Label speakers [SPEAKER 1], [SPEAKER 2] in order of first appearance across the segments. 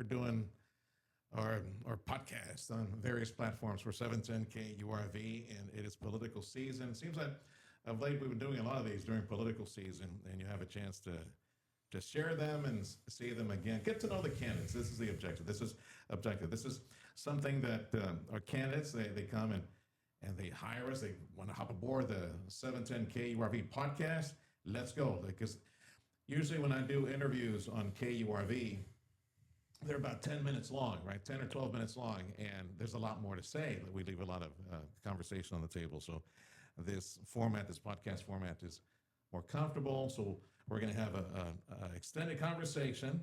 [SPEAKER 1] doing our podcast on various platforms for 710 KURV, and it is political season. It seems like of late we've been doing a lot of these during political season, and you have a chance to share them and see them again. Get to know the candidates. This is the objective. This is objective. This is something that our candidates, they come and they hire us. They want to hop aboard the 710 KURV podcast. Let's go. Because usually when I do interviews on KURV, they're about 10 minutes long, right? 10 or 12 minutes long. And there's a lot more to say. We leave a lot of conversation on the table. So this podcast format is more comfortable. So we're going to have a extended conversation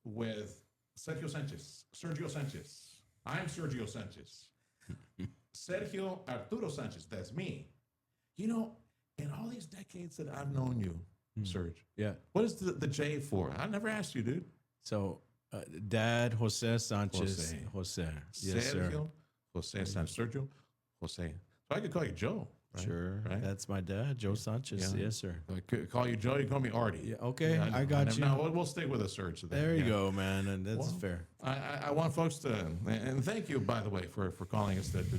[SPEAKER 1] with Sergio Sanchez. I'm Sergio Sanchez. Sergio Arturo Sanchez, that's me. You know, in all these decades that I've known you, Serge,
[SPEAKER 2] Yeah.
[SPEAKER 1] what is the J for? I never asked you, dude.
[SPEAKER 2] So, Dad, Jose Sanchez. Jose. Yes, sir.
[SPEAKER 1] Sergio, Jose Sanchez, Sergio, Jose. So I could call you Joe. Right?
[SPEAKER 2] Sure.
[SPEAKER 1] Right?
[SPEAKER 2] That's my dad, Joe Sanchez.
[SPEAKER 1] Yeah.
[SPEAKER 2] Yes, sir.
[SPEAKER 1] I could call you Joe. You call me Artie.
[SPEAKER 2] Yeah, okay,
[SPEAKER 1] Yeah,
[SPEAKER 2] I got you.
[SPEAKER 1] No, we'll stick with a Serge.
[SPEAKER 2] There you go, man. And that's fair.
[SPEAKER 1] I want folks to, and thank you, by the way, for calling us to do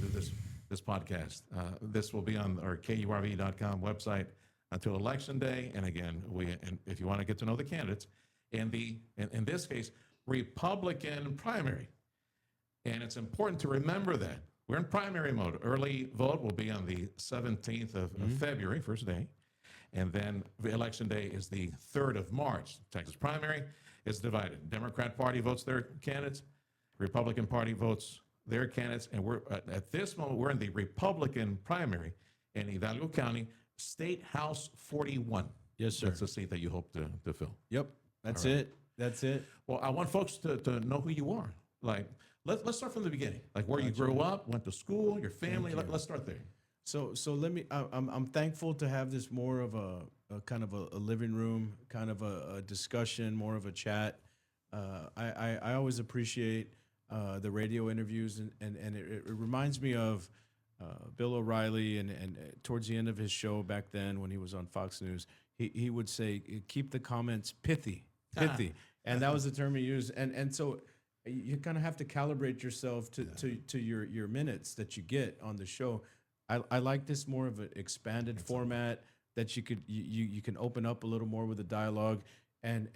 [SPEAKER 1] this podcast. This will be on our KURV.com website until Election Day. And again, and if you want to get to know the candidates, in this case, Republican primary. And it's important to remember that. We're in primary mode. Early vote will be on the 17th of February, first day. And then the election day is the 3rd of March. Texas primary is divided. Democrat Party votes their candidates. Republican Party votes their candidates. And we're at this moment, we're in the Republican primary in Hidalgo County, State House 41.
[SPEAKER 2] Yes, sir.
[SPEAKER 1] That's the seat that you hope to fill.
[SPEAKER 2] Yep. That's it. That's it.
[SPEAKER 1] Well, I want folks to know who you are. Like, let's start from the beginning. Like where you grew up, went to school, your family. Let's start there.
[SPEAKER 2] So let me. I'm thankful to have this more of a kind of a living room, kind of a discussion, more of a chat. I always appreciate the radio interviews, and it reminds me of Bill O'Reilly, and towards the end of his show back then when he was on Fox News, he would say, keep the comments pithy, and that was the term he used. And so you kind of have to calibrate yourself to your minutes that you get on the show. I like this more of an expanded format that you can open up a little more with the dialogue, and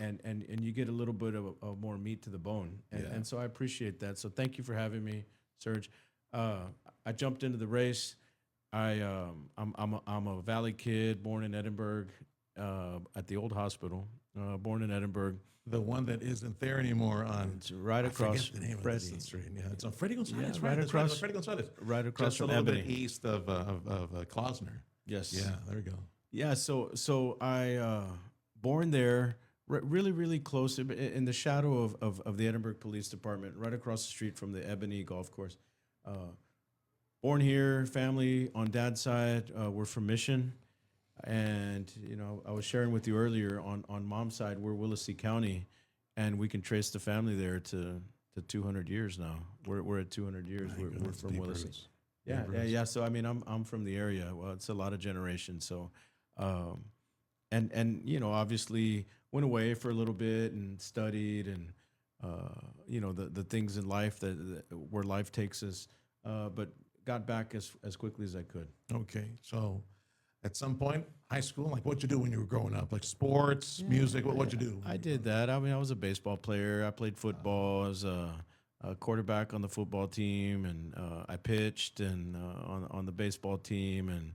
[SPEAKER 2] you get a little bit of more meat to the bone. And so I appreciate that. So thank you for having me, Serge. I jumped into the race. I'm a Valley kid, born in Edinburgh, at the old hospital. Born in Edinburgh.
[SPEAKER 1] The one that isn't there anymore on
[SPEAKER 2] It's right across
[SPEAKER 1] the name
[SPEAKER 2] Preston.
[SPEAKER 1] of the street. Yeah, it's on Freddie Gonzalez.
[SPEAKER 2] Yeah, right
[SPEAKER 1] That's
[SPEAKER 2] across-
[SPEAKER 1] Freddie Gonzalez.
[SPEAKER 2] Right across
[SPEAKER 1] Just a
[SPEAKER 2] from
[SPEAKER 1] little
[SPEAKER 2] Ebony.
[SPEAKER 1] bit east of Klausner.
[SPEAKER 2] Yes.
[SPEAKER 1] Yeah, there we go.
[SPEAKER 2] Yeah. So I born there, really, really close in the shadow of the Edinburgh Police Department, right across the street from the Ebony Golf Course. Born here, family on dad's side, we're from Mission. And, I was sharing with you earlier on mom's side, we're Willacy County, and we can trace the family there to 200 years now. We're at 200 years. We're from Willacy. Yeah. So, I mean, I'm from the area. Well, it's a lot of generations. So, and obviously went away for a little bit and studied and, the things in life that where life takes us, but got back as quickly as I could.
[SPEAKER 1] Okay, so at some point, high school, like what'd you do when you were growing up? Like sports, music, what'd you do?
[SPEAKER 2] I did that. I mean, I was a baseball player. I played football. I was a quarterback on the football team, and I pitched and on the baseball team, and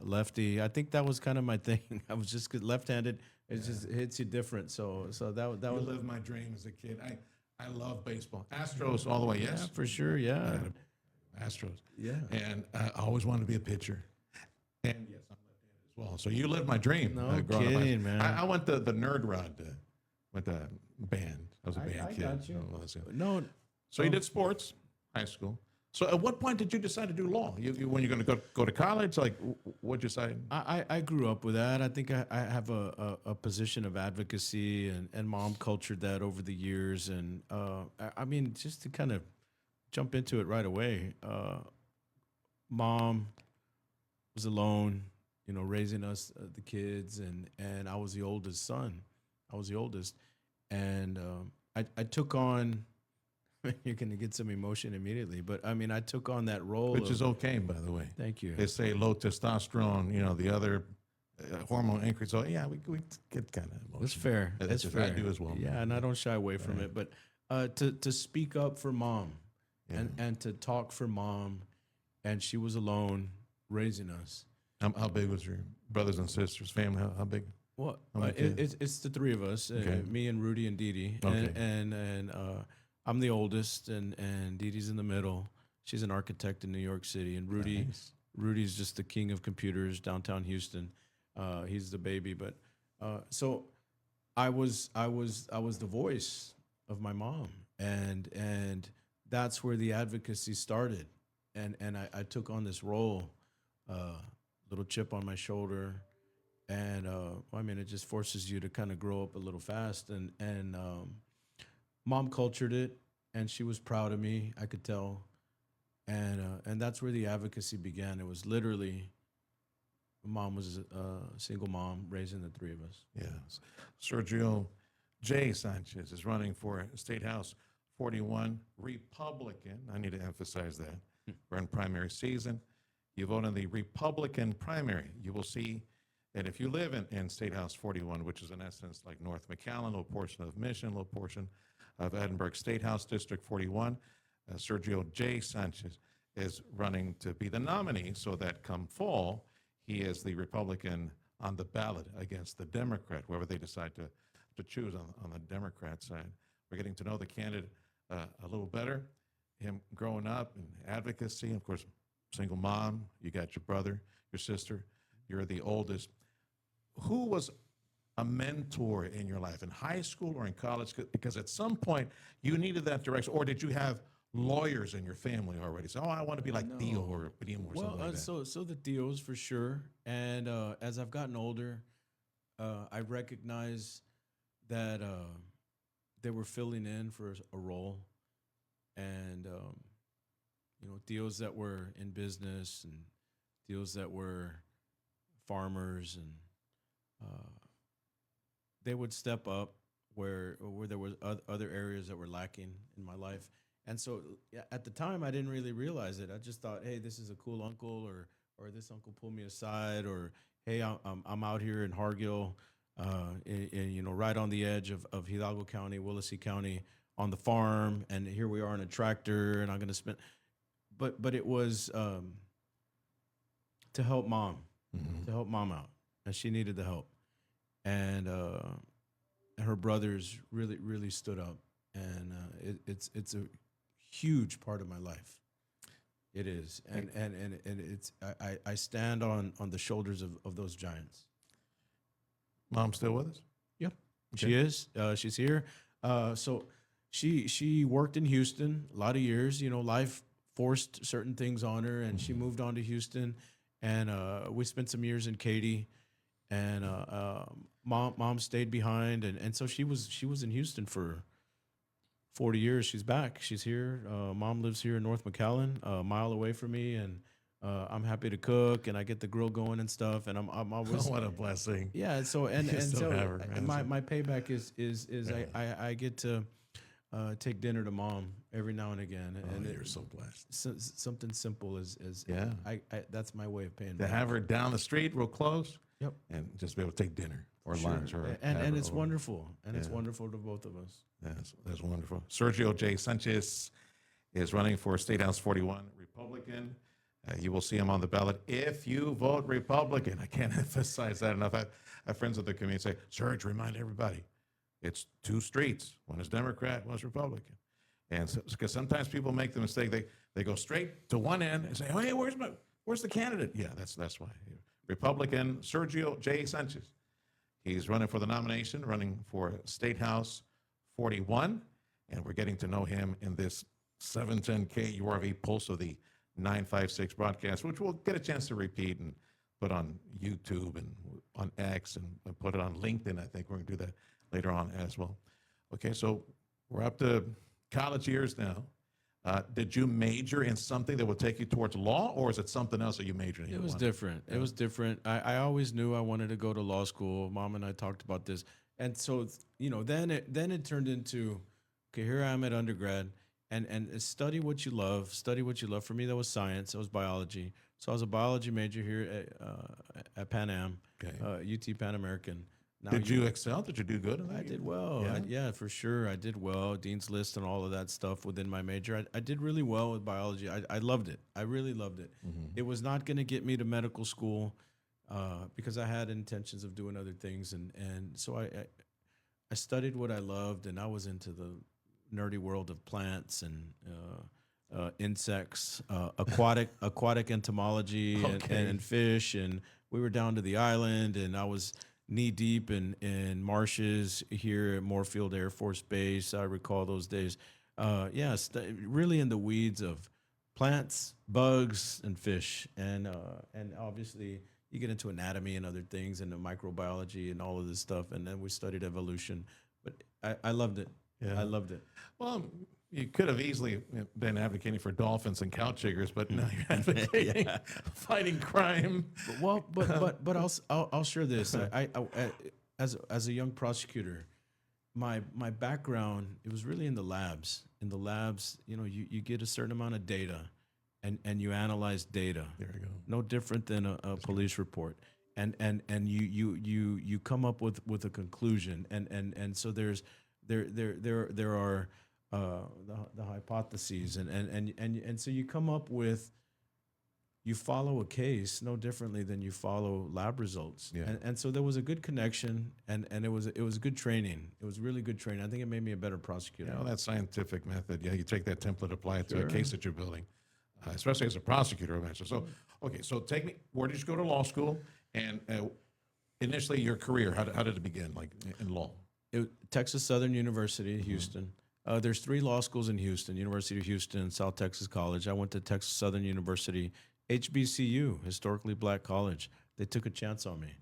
[SPEAKER 2] lefty. I think that was kind of my thing. I was just left-handed. It just hits you different. So that was.
[SPEAKER 1] Lived my dream as a kid. I love baseball. Astros all the way. Yes,
[SPEAKER 2] Yeah, for sure. Yeah.
[SPEAKER 1] Astros.
[SPEAKER 2] Yeah.
[SPEAKER 1] And I always wanted to be a pitcher. And yes, I'm left-handed as well. So you lived my dream.
[SPEAKER 2] No
[SPEAKER 1] growing up.
[SPEAKER 2] kidding, man.
[SPEAKER 1] I went the nerd route with the band. I was a band
[SPEAKER 2] I
[SPEAKER 1] kid.
[SPEAKER 2] got you.
[SPEAKER 1] So, that's it.
[SPEAKER 2] No.
[SPEAKER 1] So you did sports, high school. So at what point did you decide to do law? When you're going to go to college, like what'd you decide?
[SPEAKER 2] I grew up with that. I think I have a position of advocacy, and mom cultured that over the years. And I mean, just to kind of jump into it right away, mom was alone, raising us, the kids, and I was the oldest son. I was the oldest. And I took on. You're gonna get some emotion immediately, but I mean, I took on that role.
[SPEAKER 1] Which is okay, by the way.
[SPEAKER 2] Thank you.
[SPEAKER 1] They say low testosterone, the other hormone increase. So yeah, we get kind of emotional.
[SPEAKER 2] That's fair. That's fair.
[SPEAKER 1] I do as well.
[SPEAKER 2] Yeah, and I don't shy away from it. But to speak up for mom, and to talk for mom, and she was alone raising us.
[SPEAKER 1] How big was your brothers and sisters family? How big?
[SPEAKER 2] Well,
[SPEAKER 1] How many kids?
[SPEAKER 2] it's the three of us,
[SPEAKER 1] Okay.
[SPEAKER 2] me and Rudy and Dee Dee,
[SPEAKER 1] Okay.
[SPEAKER 2] and I'm the oldest, and Dee Dee's in the middle. She's an architect in New York City, and
[SPEAKER 1] Nice.
[SPEAKER 2] Rudy's just the king of computers downtown Houston. He's the baby, but so I was the voice of my mom, and that's where the advocacy started, and I took on this role, little chip on my shoulder, and I mean, it just forces you to kind of grow up a little fast, and mom cultured it, and she was proud of me. I could tell, and that's where the advocacy began. It was literally, mom was a single mom raising the three of us.
[SPEAKER 1] Yes. Sergio J. Sanchez is running for State House 41, Republican. I need to emphasize that. We're in primary season. You vote in the Republican primary. You will see that if you live in State House 41, which is in essence like North McAllen, a little portion of Mission, a little portion of Edinburgh State House District 41, Sergio J. Sanchez is running to be the nominee so that come fall, he is the Republican on the ballot against the Democrat, whoever they decide to choose on the Democrat side. We're getting to know the candidate a little better, him growing up and advocacy, and of course, single mom, you got your brother, your sister, you're the oldest. Who was a mentor in your life, in high school or in college? Because at some point, you needed that direction, or did you have lawyers in your family already? So, I want to be like Theo or Primo or something like that.
[SPEAKER 2] So the Theos for sure. And as I've gotten older, I recognize that they were filling in for a role, and Theos that were in business and Theos that were farmers, and they would step up where there was other areas that were lacking in my life. And so at the time, I didn't really realize it. I just thought, hey, this is a cool uncle, or this uncle pulled me aside, or hey, I'm out here in Hargill, right on the edge of Hidalgo County, Willacy County, on the farm, and here we are in a tractor, and I'm going to spend. But it was to help mom, out, and she needed the help, and her brothers really stood up, and it's a huge part of my life. It is, and it's I stand on the shoulders of those giants.
[SPEAKER 1] Mom still with us?
[SPEAKER 2] Yep,
[SPEAKER 1] Okay.
[SPEAKER 2] she is. She's here. So she worked in Houston a lot of years. Life forced certain things on her, and she moved on to Houston, and we spent some years in Katy, and mom stayed behind, and so she was in Houston for 40 years. She's back. She's here. Mom lives here in North McAllen, a mile away from me, and I'm happy to cook, and I get the grill going and stuff, and I'm always
[SPEAKER 1] What a blessing.
[SPEAKER 2] yeah. So
[SPEAKER 1] You still have her, man.
[SPEAKER 2] my payback is I get to take dinner to mom every now and again, and
[SPEAKER 1] You're so blessed.
[SPEAKER 2] something simple is
[SPEAKER 1] Yeah.
[SPEAKER 2] I that's my way of paying
[SPEAKER 1] To
[SPEAKER 2] back.
[SPEAKER 1] have her down the street real close.
[SPEAKER 2] Yep.
[SPEAKER 1] And just be able to take dinner or lunch or
[SPEAKER 2] and
[SPEAKER 1] have her
[SPEAKER 2] it's
[SPEAKER 1] over.
[SPEAKER 2] wonderful, and it's
[SPEAKER 1] Yeah.
[SPEAKER 2] wonderful to both of us.
[SPEAKER 1] That's wonderful. Sergio J. Sanchez is running for State House 41, Republican. You will see him on the ballot if you vote Republican. I can't emphasize that enough. I have friends of the community say, Serge, remind everybody, it's two streets. One is Democrat, one is Republican. And because sometimes people make the mistake, they go straight to one end and say, oh, hey, where's the candidate? Yeah, that's why. Republican Sergio J. Sanchez. He's running for the nomination, running for State House 41, and we're getting to know him in this 710K URV Pulse of the 956 broadcast, which we'll get a chance to repeat and put on YouTube and on X and put it on LinkedIn. I think we're going to do that later on as well. Okay, so we're up to college years now. Did you major in something that would take you towards law, or is it something else that you majored in?
[SPEAKER 2] It was different. It was different. I always knew I wanted to go to law school. Mom and I talked about this, and so then it turned into okay, here I am at undergrad, and study what you love. Study what you love. For me, that was science. That was biology. So I was a biology major here at Pan Am,
[SPEAKER 1] Okay.
[SPEAKER 2] UT Pan American. Now
[SPEAKER 1] Did you excel? Did you do good in that
[SPEAKER 2] I
[SPEAKER 1] year?
[SPEAKER 2] did well.
[SPEAKER 1] Yeah.
[SPEAKER 2] Yeah, for sure. I did well. Dean's List and all of that stuff within my major. I did really well with biology. I loved it. I really loved it. It was not going to get me to medical school because I had intentions of doing other things. And so I studied what I loved, and I was into the nerdy world of plants and insects, aquatic entomology,
[SPEAKER 1] Okay.
[SPEAKER 2] and fish. And we were down to the island, and I was knee deep in marshes here at Moorfield Air Force Base. I recall those days. Yeah, really in the weeds of plants, bugs, and fish, and obviously you get into anatomy and other things and the microbiology and all of this stuff, and then we studied evolution. But I loved it. I
[SPEAKER 1] Yeah.
[SPEAKER 2] loved it.
[SPEAKER 1] Well, you could have easily been advocating for dolphins and cow chiggers, but now you're advocating
[SPEAKER 2] Yeah.
[SPEAKER 1] fighting crime.
[SPEAKER 2] Well, but I'll share this. As a young prosecutor, my background, it was really in the labs. In the labs, you get a certain amount of data, and you analyze data.
[SPEAKER 1] There we go.
[SPEAKER 2] No different than a police report. And you come up with a conclusion. And so there are the hypotheses, and so you come up with, you follow a case no differently than you follow lab results.
[SPEAKER 1] Yeah.
[SPEAKER 2] And so there was a good connection, and it was good training. It was really good training. I think it made me a better prosecutor.
[SPEAKER 1] You know, that scientific method, yeah, you take that template, apply it to a
[SPEAKER 2] Sure.
[SPEAKER 1] case that you're building, especially as a prosecutor, I mentioned. So, okay, so take me, where did you go to law school? And initially your career, how did it begin, like in law?
[SPEAKER 2] Texas Southern University, Houston. There's 3 law schools in Houston: University of Houston, South Texas College. I went to Texas Southern University, HBCU, historically black college. They took a chance on me.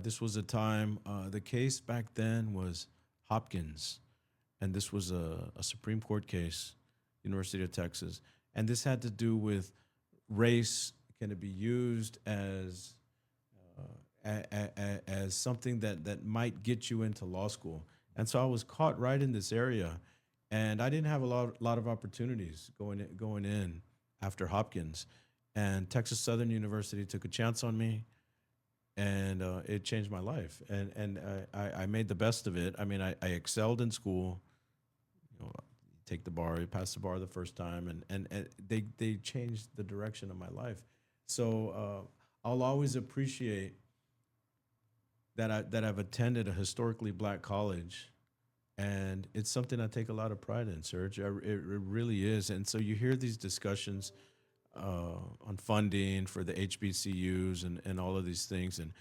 [SPEAKER 2] This was a time, the case back then was Hopkins, and this was a Supreme Court case, University of Texas. And this had to do with race. Can it be used as as something that might get you into law school? And so I was caught right in this area, and I didn't have a lot of opportunities going in after Hopkins. And Texas Southern University took a chance on me, and it changed my life. And I made the best of it. I mean, I excelled in school. Take the bar, you pass the bar the first time, and they changed the direction of my life. So I'll always appreciate that I've attended a historically black college, and it's something I take a lot of pride in, Serge. It really is. And so you hear these discussions on funding for the HBCUs and all of these things, and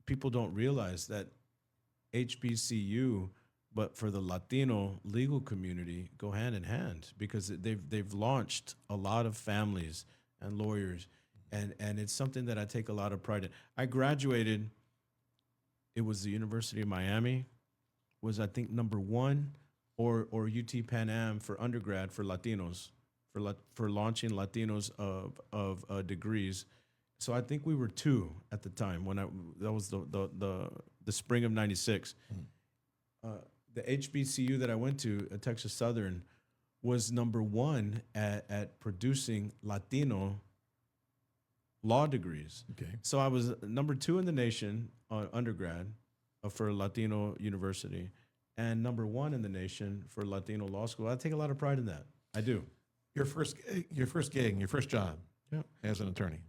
[SPEAKER 2] people don't realize that HBCU, but for the Latino legal community, go hand in hand, because they've launched a lot of families and lawyers, and it's something that I take a lot of pride in. I graduated. It was the University of Miami, was I think #1, or UT Pan Am for undergrad for Latinos, for launching Latinos of degrees. So I think we were 2 at the time when that was the spring of '96. The HBCU that I went to, Texas Southern, was #1 at producing Latino law degrees.
[SPEAKER 1] Okay.
[SPEAKER 2] So I was #2 in the nation undergrad for Latino university, and #1 in the nation for Latino law school. I take a lot of pride in that. I do.
[SPEAKER 1] Your first gig, your first job as an attorney.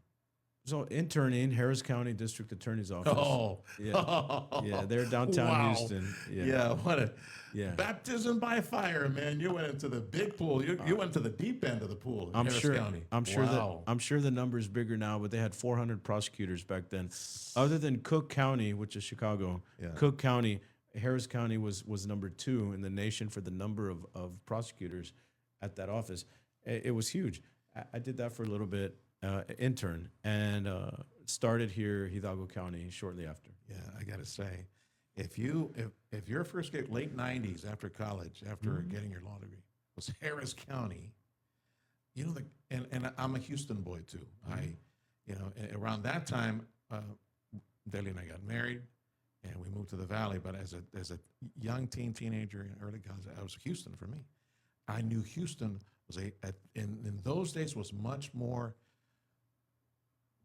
[SPEAKER 2] So interning, Harris County District Attorney's Office.
[SPEAKER 1] Oh,
[SPEAKER 2] Yeah, they're downtown
[SPEAKER 1] Wow.
[SPEAKER 2] Houston.
[SPEAKER 1] Yeah, what a
[SPEAKER 2] Yeah.
[SPEAKER 1] baptism by fire, man! You went into the big pool. You went to the deep end of the pool in Harris County.
[SPEAKER 2] I'm sure
[SPEAKER 1] Wow.
[SPEAKER 2] I'm sure the number's bigger now, but they had 400 prosecutors back then. Other than Cook County, which is Chicago,
[SPEAKER 1] Yeah.
[SPEAKER 2] Cook County, Harris County was #2 in the nation for the number of prosecutors at that office. It was huge. I did that for a little bit, intern, and started here, Hidalgo County, shortly after.
[SPEAKER 1] Yeah, I got to say, if your first gig, late '90s after college, after getting your law degree, was Harris County, and I'm a Houston boy too. Around that time, Delia and I got married, and we moved to the Valley. But as a young teenager in early college, I was Houston for me. I knew Houston was in those days was much more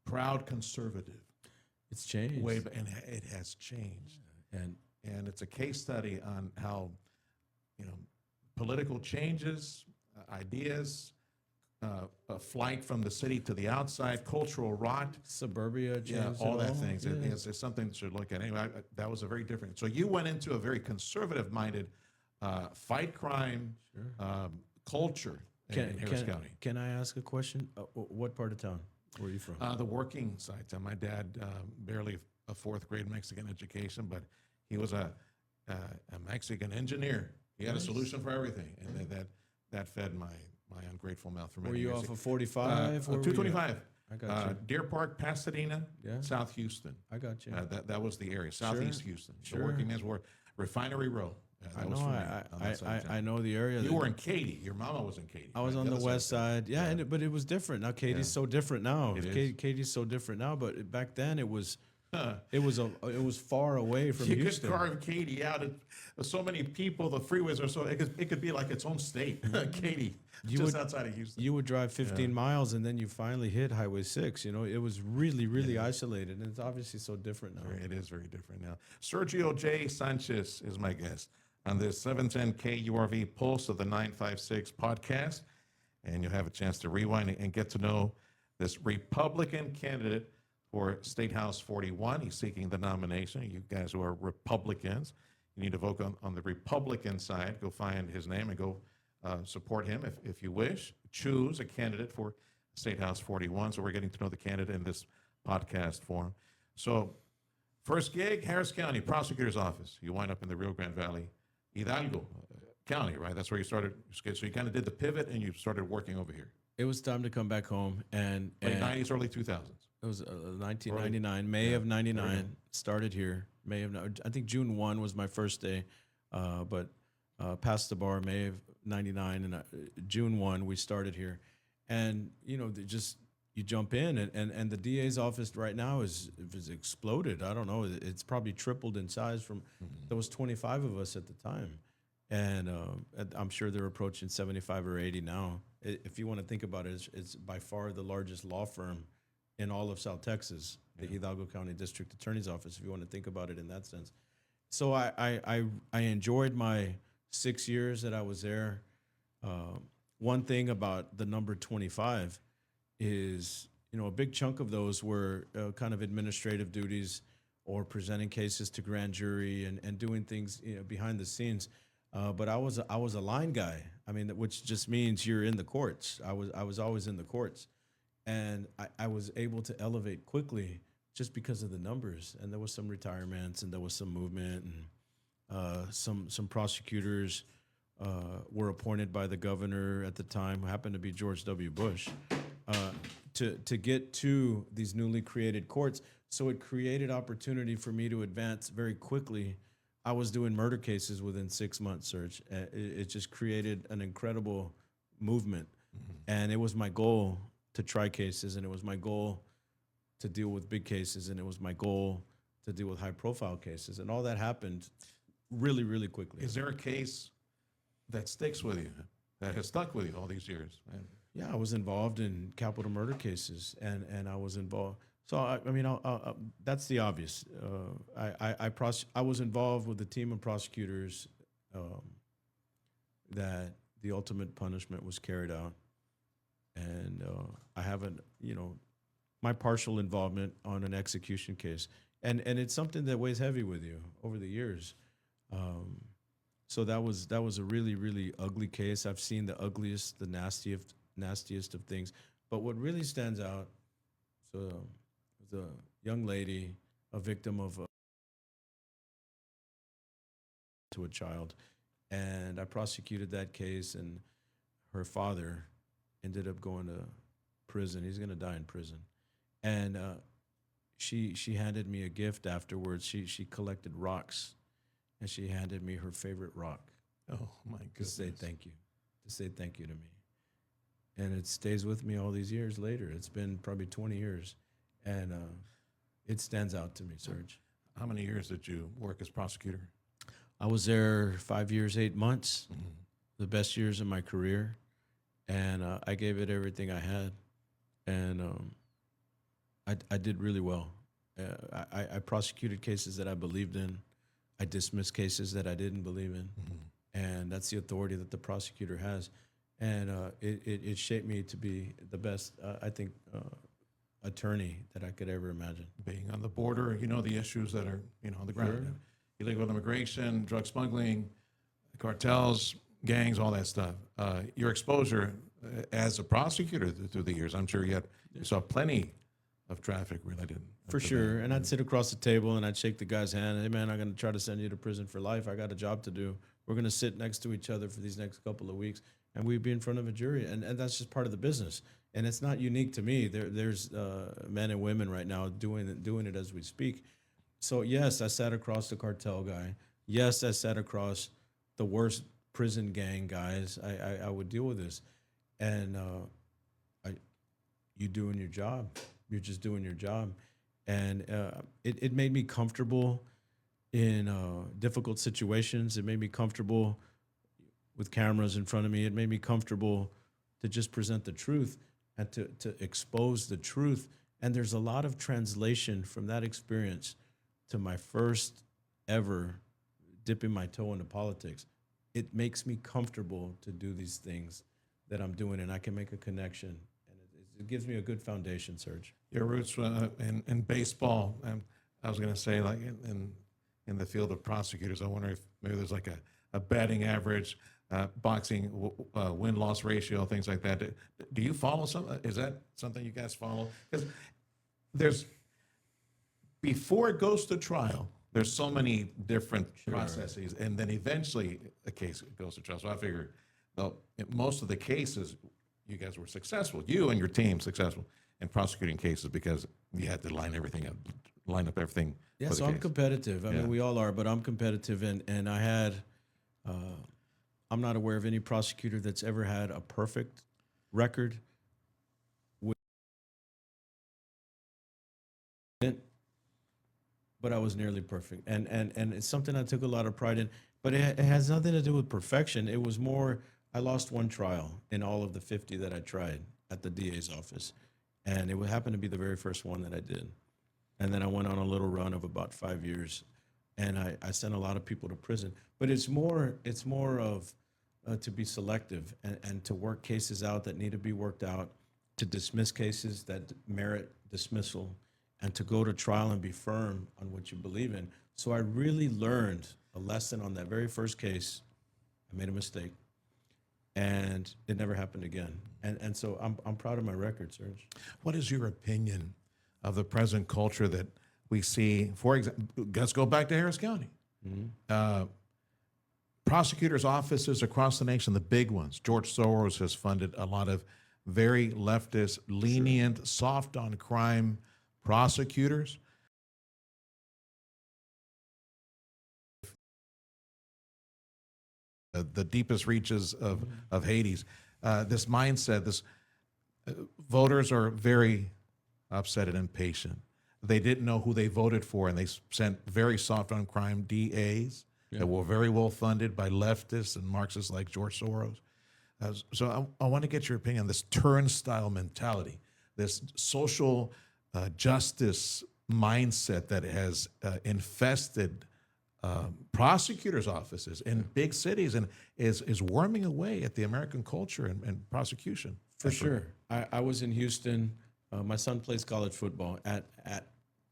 [SPEAKER 1] proud conservative.
[SPEAKER 2] It's changed.
[SPEAKER 1] And it has changed.
[SPEAKER 2] And
[SPEAKER 1] And it's a case study on how, political changes, ideas, a flight from the city to the outside, cultural rot,
[SPEAKER 2] suburbia changed.
[SPEAKER 1] yeah, all
[SPEAKER 2] it
[SPEAKER 1] that things.
[SPEAKER 2] Yeah.
[SPEAKER 1] It's something to look at. Anyway, that was a very different. So you went into a very conservative-minded, fight crime culture in Harris County.
[SPEAKER 2] Can I ask a question? What part of town were you from?
[SPEAKER 1] The working side. My dad barely a fourth grade Mexican education, but he was a Mexican engineer. He had a solution for everything, and that fed my ungrateful mouth for many
[SPEAKER 2] Were you
[SPEAKER 1] years.
[SPEAKER 2] off of 45?
[SPEAKER 1] 225.
[SPEAKER 2] I got you.
[SPEAKER 1] Deer Park, Pasadena,
[SPEAKER 2] Yeah.
[SPEAKER 1] South Houston.
[SPEAKER 2] I got you.
[SPEAKER 1] That was the area. Southeast Houston.
[SPEAKER 2] Sure.
[SPEAKER 1] The working man's were Refinery Row.
[SPEAKER 2] I
[SPEAKER 1] was
[SPEAKER 2] know.
[SPEAKER 1] for me on that side of town.
[SPEAKER 2] I know the area.
[SPEAKER 1] You were in Katy. Your mama was in Katy.
[SPEAKER 2] I was
[SPEAKER 1] right?
[SPEAKER 2] on the
[SPEAKER 1] other
[SPEAKER 2] west
[SPEAKER 1] of town.
[SPEAKER 2] side. Yeah, but it was different. Now Katie's so different now.
[SPEAKER 1] It is.
[SPEAKER 2] Katie's so different now, but back then it was far away from
[SPEAKER 1] You
[SPEAKER 2] Houston.
[SPEAKER 1] could carve Katy out. So many people, the freeways are so, it could be like its own state, Katy, outside of Houston.
[SPEAKER 2] You would drive 15 miles and then you finally hit Highway 6. It was really, really isolated, and it's obviously so different now.
[SPEAKER 1] It is very different now. Sergio J. Sanchez is my guest on this 710 KURV Pulse of the 956 podcast. And you'll have a chance to rewind and get to know this Republican candidate for State House 41. He's seeking the nomination. You guys who are Republicans, you need to vote on the Republican side. Go find his name and go support him if you wish. Choose a candidate for State House 41. So we're getting to know the candidate in this podcast form. So first gig, Harris County Prosecutor's Office. You wind up in the Rio Grande Valley, Hidalgo County, right? That's where you started. So you kind of did the pivot and you started working over here.
[SPEAKER 2] It was time to come back home, and
[SPEAKER 1] Late 90s, early 2000s.
[SPEAKER 2] It was 1999, May of 99. Started here, I think June 1 was my first day, but passed the bar May of 99, and June 1 we started here, and you jump in, and the DA's office right now is exploded. I don't know, it's probably tripled in size from there was 25 of us at the time, and I'm sure they're approaching 75 or 80 now. If you want to think about it, it's by far the largest law firm in all of South Texas, the Hidalgo County District Attorney's Office, if you want to think about it in that sense. So I enjoyed my 6 years that I was there. One thing about the number 25 is, a big chunk of those were kind of administrative duties or presenting cases to grand jury and doing things behind the scenes. But I was a line guy. I mean, which just means you're in the courts. I was always in the courts, and I was able to elevate quickly just because of the numbers. And there was some retirements, and there was some movement, and some prosecutors were appointed by the governor at the time, who happened to be George W. Bush, to get to these newly created courts. So it created opportunity for me to advance very quickly. I was doing murder cases within 6 months, Serge. It just created an incredible movement. And it was my goal to try cases, and it was my goal to deal with big cases, and it was my goal to deal with high-profile cases. And all that happened really, really quickly.
[SPEAKER 1] Is there a case that sticks with you, that has stuck with you all these years?
[SPEAKER 2] Yeah, I was involved in capital murder cases, and I was involved. So that's the obvious. I was involved with a team of prosecutors that the ultimate punishment was carried out, and I haven't, my partial involvement on an execution case, and it's something that weighs heavy with you over the years. So that was a really, really ugly case. I've seen the ugliest, the nastiest of things, but what really stands out, the young lady, a victim of to a child, and I prosecuted that case, and her father ended up going to prison. He's going to die in prison, and she handed me a gift afterwards. She collected rocks, and she handed me her favorite rock.
[SPEAKER 1] Oh my goodness!
[SPEAKER 2] To say thank you to me, and it stays with me all these years later. It's been probably 20 years. And it stands out to me, Serge.
[SPEAKER 1] How many years did you work as prosecutor?
[SPEAKER 2] I was there 5 years, 8 months, the best years of my career, and I gave it everything I had, and I did really well. I prosecuted cases that I believed in. I dismissed cases that I didn't believe in, and that's the authority that the prosecutor has, and it shaped me to be the best, I think, attorney that I could ever imagine.
[SPEAKER 1] Being on the border, you know the issues that are, on the ground.
[SPEAKER 2] Sure.
[SPEAKER 1] Illegal immigration, drug smuggling, cartels, gangs, all that stuff. Your exposure as a prosecutor through the years, I'm sure you saw plenty of traffic related.
[SPEAKER 2] For
[SPEAKER 1] to
[SPEAKER 2] sure.
[SPEAKER 1] that.
[SPEAKER 2] And I'd sit across the table and I'd shake the guy's hand. Hey, man, I'm going to try to send you to prison for life. I got a job to do. We're going to sit next to each other for these next couple of weeks, and we'd be in front of a jury. And that's just part of the business. And it's not unique to me. There's men and women right now doing it as we speak. So, yes, I sat across the cartel guy. Yes, I sat across the worst prison gang guys. I would deal with this. And you doing your job. You're just doing your job. And it made me comfortable in difficult situations. It made me comfortable with cameras in front of me. It made me comfortable to just present the truth and to expose the truth. And there's a lot of translation from that experience to my first ever dipping my toe into politics. It makes me comfortable to do these things that I'm doing, and I can make a connection. And it gives me a good foundation, Serge.
[SPEAKER 1] Your roots in baseball. I was going to say, like in the field of prosecutors, I wonder if maybe there's like a batting average, boxing win-loss ratio, things like that. Do you follow some? Is that something you guys follow? Because before it goes to trial, there's so many different processes, and then eventually a case goes to trial. So I figured, well, in most of the cases, you guys were successful. You and your team successful in prosecuting cases because you had to line up everything.
[SPEAKER 2] Yeah,
[SPEAKER 1] for the
[SPEAKER 2] so I'm
[SPEAKER 1] case.
[SPEAKER 2] competitive. I mean, we all are, but I'm competitive, and I had. I'm not aware of any prosecutor that's ever had a perfect record. But I was nearly perfect, and it's something I took a lot of pride in. But it has nothing to do with perfection. It was more, I lost one trial in all of the 50 that I tried at the DA's office, and it would happen to be the very first one that I did. And then I went on a little run of about 5 years, and I sent a lot of people to prison. But it's more of to be selective and to work cases out that need to be worked out, to dismiss cases that merit dismissal, and to go to trial and be firm on what you believe in. So I really learned a lesson on that very first case. I made a mistake, and it never happened again. And so I'm proud of my record, Serge.
[SPEAKER 1] What is your opinion of the present culture that we see? For example, let's go back to Harris County. Prosecutors' offices across the nation, the big ones. George Soros has funded a lot of very leftist, lenient, soft on crime prosecutors. The deepest reaches of Hades. This mindset, voters are very upset and impatient. They didn't know who they voted for, and they sent very soft on crime DAs that were very well funded by leftists and Marxists like George Soros. So I want to get your opinion on this turnstile mentality, this social justice mindset that has infested prosecutors' offices in big cities and is worming away at the American culture and prosecution.
[SPEAKER 2] For sure. I was in Houston. My son plays college football at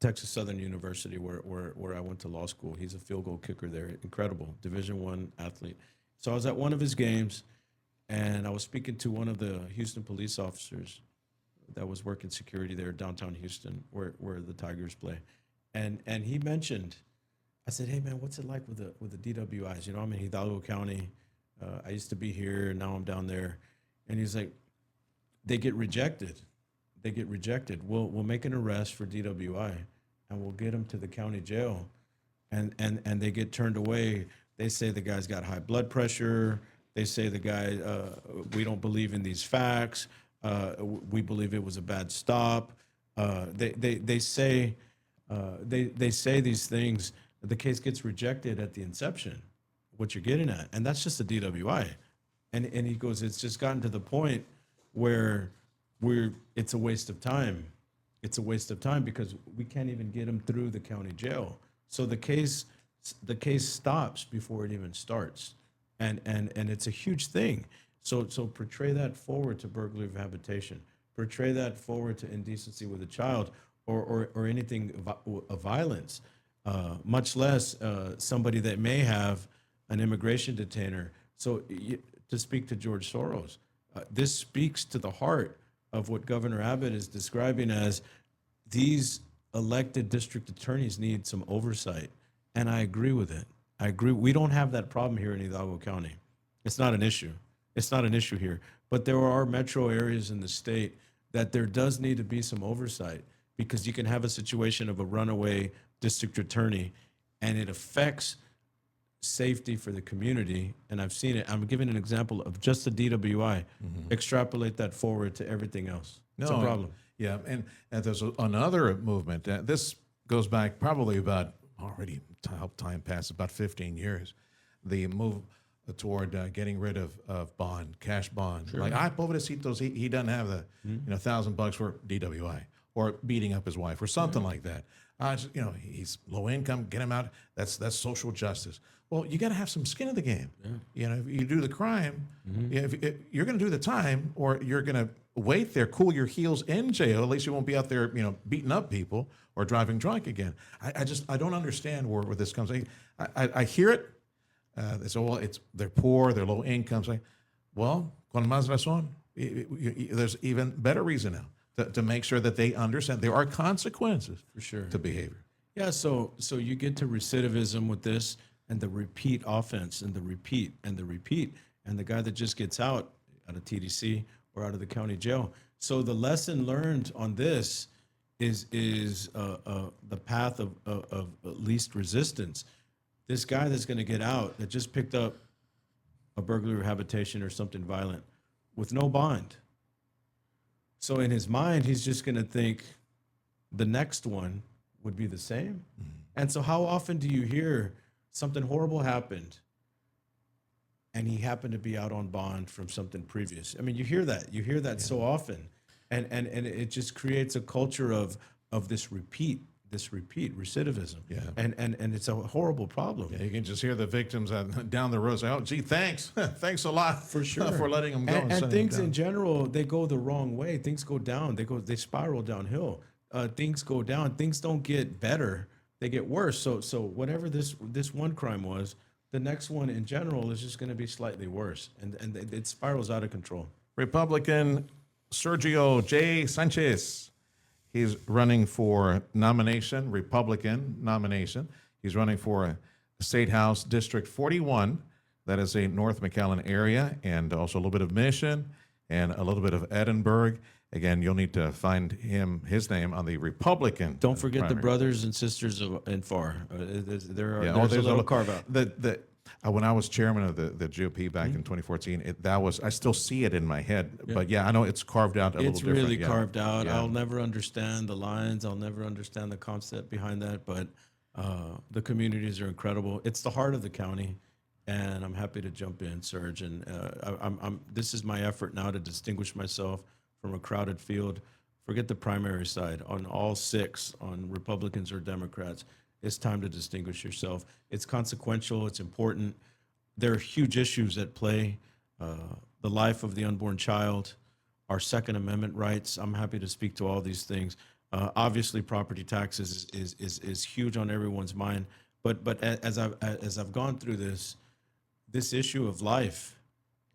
[SPEAKER 2] Texas Southern University, where I went to law school. He's a field goal kicker there. Incredible Division I athlete. So I was at one of his games, and I was speaking to one of the Houston police officers that was working security there downtown Houston, where the Tigers play. And he mentioned, I said, hey man, what's it like with the DWIs? You know, I'm in Hidalgo County. I used to be here, and now I'm down there. And he's like, they get rejected. They get rejected. We'll make an arrest for DWI, and we'll get them to the county jail, and they get turned away. They say the guy's got high blood pressure. They say the guy, we don't believe in these facts. We believe it was a bad stop. They say They say these things, the case gets rejected at the inception, what you're getting at, and that's just a DWI. And he goes, it's just gotten to the point where it's a waste of time. It's a waste of time because we can't even get him through the county jail. So the case stops before it even starts, and it's a huge thing. So portray that forward to burglary of habitation, portray that forward to indecency with a child, or anything of violence, much less somebody that may have an immigration detainer. So to speak to George Soros, this speaks to the heart of what Governor Abbott is describing as these elected district attorneys need some oversight. And I agree with it. I agree. We don't have that problem here in Hidalgo County. It's not an issue. It's not an issue here. But there are metro areas in the state that there does need to be some oversight, because you can have a situation of a runaway district attorney and it affects safety for the community. And I've seen it. I'm giving an example of just a DWI. Extrapolate that forward to everything else. It's a problem.
[SPEAKER 1] Yeah, and there's another movement. This goes back probably about already time passed about 15 years. The move toward getting rid of bond, cash bond.
[SPEAKER 2] Sure.
[SPEAKER 1] Like, pobrecitos, he doesn't have the $1,000 for DWI or beating up his wife or something like that. He's low income. Get him out. That's social justice. Well, you got to have some skin in the game. Yeah. If you do the crime, if you're going to do the time, or you're going to wait there, cool your heels in jail. At least you won't be out there, beating up people or driving drunk again. I don't understand where this comes. I hear it. They say, well, they're poor, they're low income. Say, well, con más razón. There's even better reason now to make sure that they understand there are consequences
[SPEAKER 2] For sure.
[SPEAKER 1] to behavior.
[SPEAKER 2] Yeah, so you get to recidivism with this, and the repeat offense, and the repeat, and the repeat, and the guy that just gets out of TDC or out of the county jail. So the lesson learned on this is the path of least resistance. This guy that's going to get out, that just picked up a burglary or habitation or something violent with no bond. So in his mind, he's just going to think the next one would be the same. And so how often do you hear something horrible happened and he happened to be out on bond from something previous? I mean, you hear that so often. And it just creates a culture of this recidivism.
[SPEAKER 1] Yeah.
[SPEAKER 2] And it's a horrible problem.
[SPEAKER 1] Yeah, you can just hear the victims down the road say, "Oh, gee, thanks, thanks a lot
[SPEAKER 2] For sure.
[SPEAKER 1] for letting them go."
[SPEAKER 2] And things in general, they go the wrong way. Things go down. They spiral downhill. Things go down. Things don't get better. They get worse. So whatever this one crime was, the next one in general is just going to be slightly worse, and it spirals out of control.
[SPEAKER 1] Republican Sergio J. Sanchez. He's running for nomination, Republican nomination. He's running for a State House District 41. That is a North McAllen area, and also a little bit of Mission and a little bit of Edinburgh. Again, you'll need to find his name on the Republican.
[SPEAKER 2] Don't forget
[SPEAKER 1] primary.
[SPEAKER 2] the brothers and sisters in FAR. There's a
[SPEAKER 1] there's
[SPEAKER 2] little carve out.
[SPEAKER 1] When I was chairman of the GOP back in 2014, I still see it in my head. But yeah, I know it's carved out a little different.
[SPEAKER 2] It's really
[SPEAKER 1] yeah.
[SPEAKER 2] carved out.
[SPEAKER 1] Yeah.
[SPEAKER 2] I'll never understand the lines. I'll never understand the concept behind that. But the communities are incredible. It's the heart of the county, and I'm happy to jump in, Serge. And this is my effort now to distinguish myself from a crowded field. Forget the primary side. On all six, on Republicans or Democrats, it's time to distinguish yourself. It's consequential. It's important. There are huge issues at play. The life of the unborn child, our Second Amendment rights. I'm happy to speak to all these things. Obviously, property taxes is huge on everyone's mind. But as I've gone through this issue of life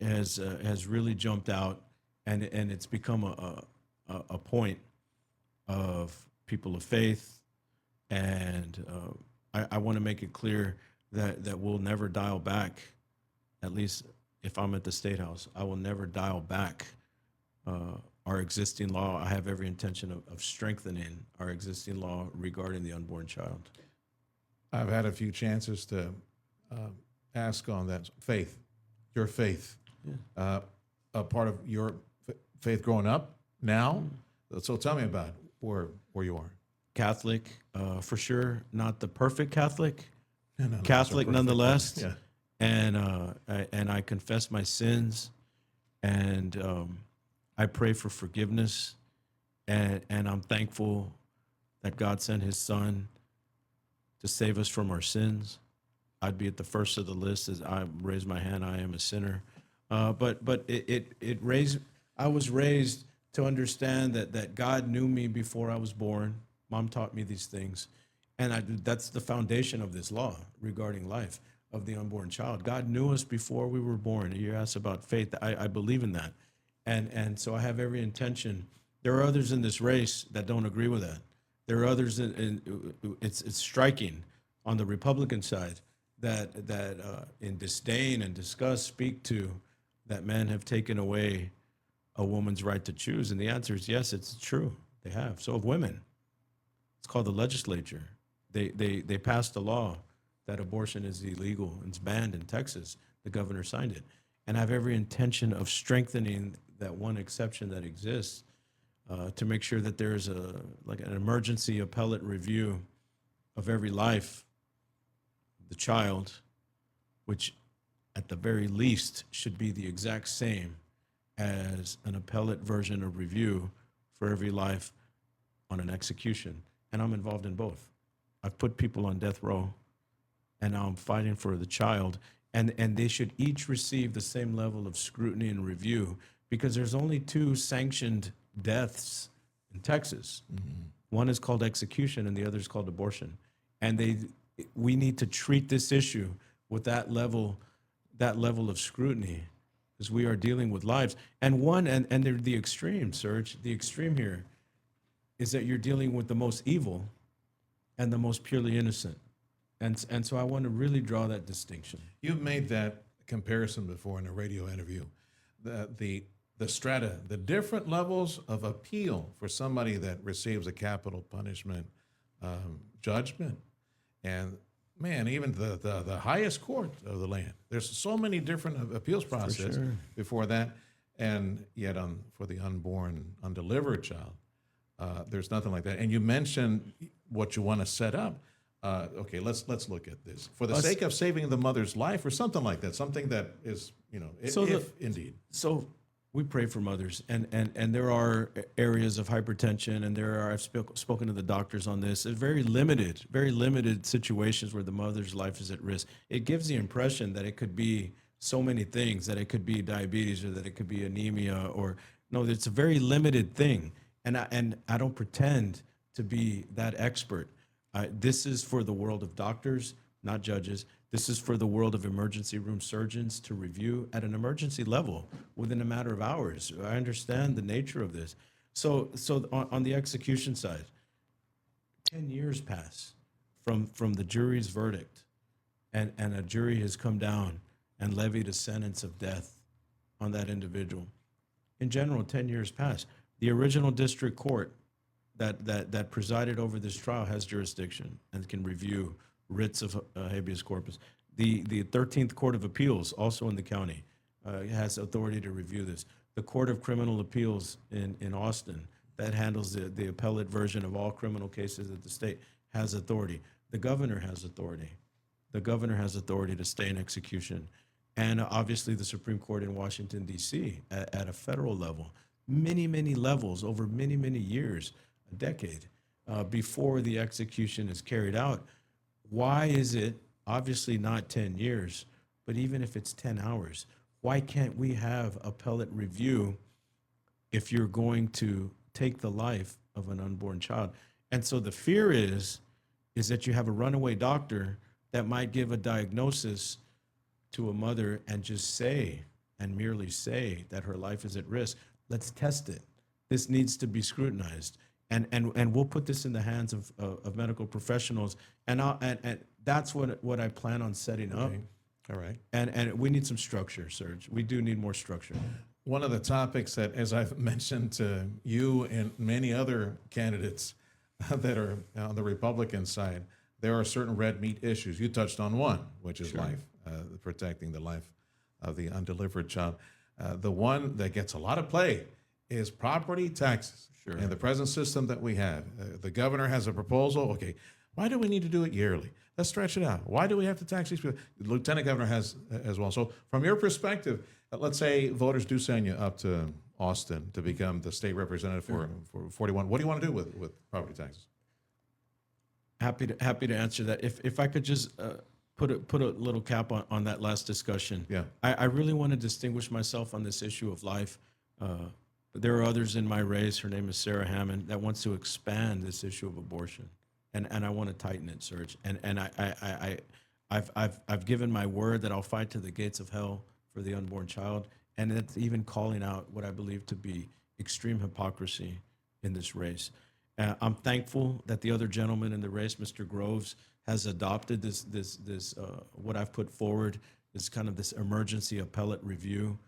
[SPEAKER 2] has really jumped out, and it's become a point of people of faith. And I want to make it clear that we'll never dial back, at least if I'm at the State House, I will never dial back our existing law. I have every intention of strengthening our existing law regarding the unborn child.
[SPEAKER 1] I've had a few chances to ask on that. Faith, your faith, a part of your faith growing up now. So tell me about where you are.
[SPEAKER 2] Catholic, for sure. Not the perfect Catholic,
[SPEAKER 1] None of us are
[SPEAKER 2] Catholic
[SPEAKER 1] perfect.
[SPEAKER 2] nonetheless.
[SPEAKER 1] Yeah.
[SPEAKER 2] And I confess my sins, and I pray for forgiveness, and I'm thankful that God sent His Son to save us from our sins. I'd be at the first of the list as I raise my hand. I am a sinner, but it raised. I was raised to understand that God knew me before I was born. Mom taught me these things, and that's the foundation of this law regarding life of the unborn child. God knew us before we were born. You asked about faith. I believe in that, and so I have every intention. There are others in this race that don't agree with that. There are others it's striking on the Republican side that in disdain and disgust speak to that men have taken away a woman's right to choose. And the answer is yes, it's true. They have. So have women. It's called the legislature. They passed a law that abortion is illegal. It's banned in Texas. The governor signed it. And I have every intention of strengthening that one exception that exists to make sure that there is an emergency appellate review of every life, the child, which at the very least should be the exact same as an appellate version of review for every life on an execution. And I'm involved in both. I've put people on death row, and now I'm fighting for the child. And they should each receive the same level of scrutiny and review, because there's only 2 sanctioned deaths in Texas. Mm-hmm. One is called execution and the other is called abortion. And we need to treat this issue with that level of scrutiny, because we are dealing with lives. And they're the extreme, Serge. The extreme here is that you're dealing with the most evil and the most purely innocent. And so I want to really draw that distinction.
[SPEAKER 1] You've made that comparison before in a radio interview. The strata, the different levels of appeal for somebody that receives a capital punishment judgment. And man, even the highest court of the land, there's so many different appeals processes before that. And yet for the unborn, undelivered child, there's nothing like that. And you mentioned what you want to set up. Okay, let's look at this. For the sake of saving the mother's life or something like that, something that is, indeed. So
[SPEAKER 2] we pray for mothers, and there are areas of hypertension, and I've spoken to the doctors on this. There's very limited situations where the mother's life is at risk. It gives the impression that it could be so many things, that it could be diabetes or that it could be anemia, or no, it's a very limited thing. And I don't pretend to be that expert. This is for the world of doctors, not judges. This is for the world of emergency room surgeons to review at an emergency level within a matter of hours. I understand the nature of this. So on the execution side, 10 years pass from the jury's verdict, and a jury has come down and levied a sentence of death on that individual. In general, 10 years pass. The original district court that presided over this trial has jurisdiction and can review writs of habeas corpus. The 13th Court of Appeals, also in the county, has authority to review this. The Court of Criminal Appeals in Austin, that handles the appellate version of all criminal cases at the state, has authority. The governor has authority. The governor has authority to stay in execution. And obviously the Supreme Court in Washington, D.C. at a federal level. Many levels over many years, a decade, before the execution is carried out. Why is it, obviously not 10 years, but even if it's 10 hours, why can't we have appellate review if you're going to take the life of an unborn child? And so the fear is that you have a runaway doctor that might give a diagnosis to a mother and just say, and merely say, that her life is at risk. Let's test it. This needs to be scrutinized. And we'll put this in the hands of medical professionals, and that's what I plan on setting up.
[SPEAKER 1] Okay. All right.
[SPEAKER 2] And we need some structure, Serge. We do need more structure.
[SPEAKER 1] One of the topics that, as I've mentioned to you and many other candidates that are on the Republican side, there are certain red meat issues. You touched on one, which is life, protecting the life of the undelivered child. The one that gets a lot of play is property taxes.
[SPEAKER 2] Sure.
[SPEAKER 1] And the present system that we have, the governor has a proposal. Okay, why do we need to do it yearly? Let's stretch it out. Why do we have to tax these people? The lieutenant governor has as well. So, from your perspective, let's say voters do send you up to Austin to become the state representative for 41. What do you want to do with property taxes?
[SPEAKER 2] Happy to answer that. If I could just put a little cap on that last discussion.
[SPEAKER 1] Yeah.
[SPEAKER 2] I really want to distinguish myself on this issue of life. But there are others in my race. Her name is Sarah Hammond, that wants to expand this issue of abortion, and I want to tighten it, Serge. And I've given my word that I'll fight to the gates of hell for the unborn child, and it's even calling out what I believe to be extreme hypocrisy in this race. I'm thankful that the other gentleman in the race, Mr. Groves, has adopted this what I've put forward, is kind of this emergency appellate review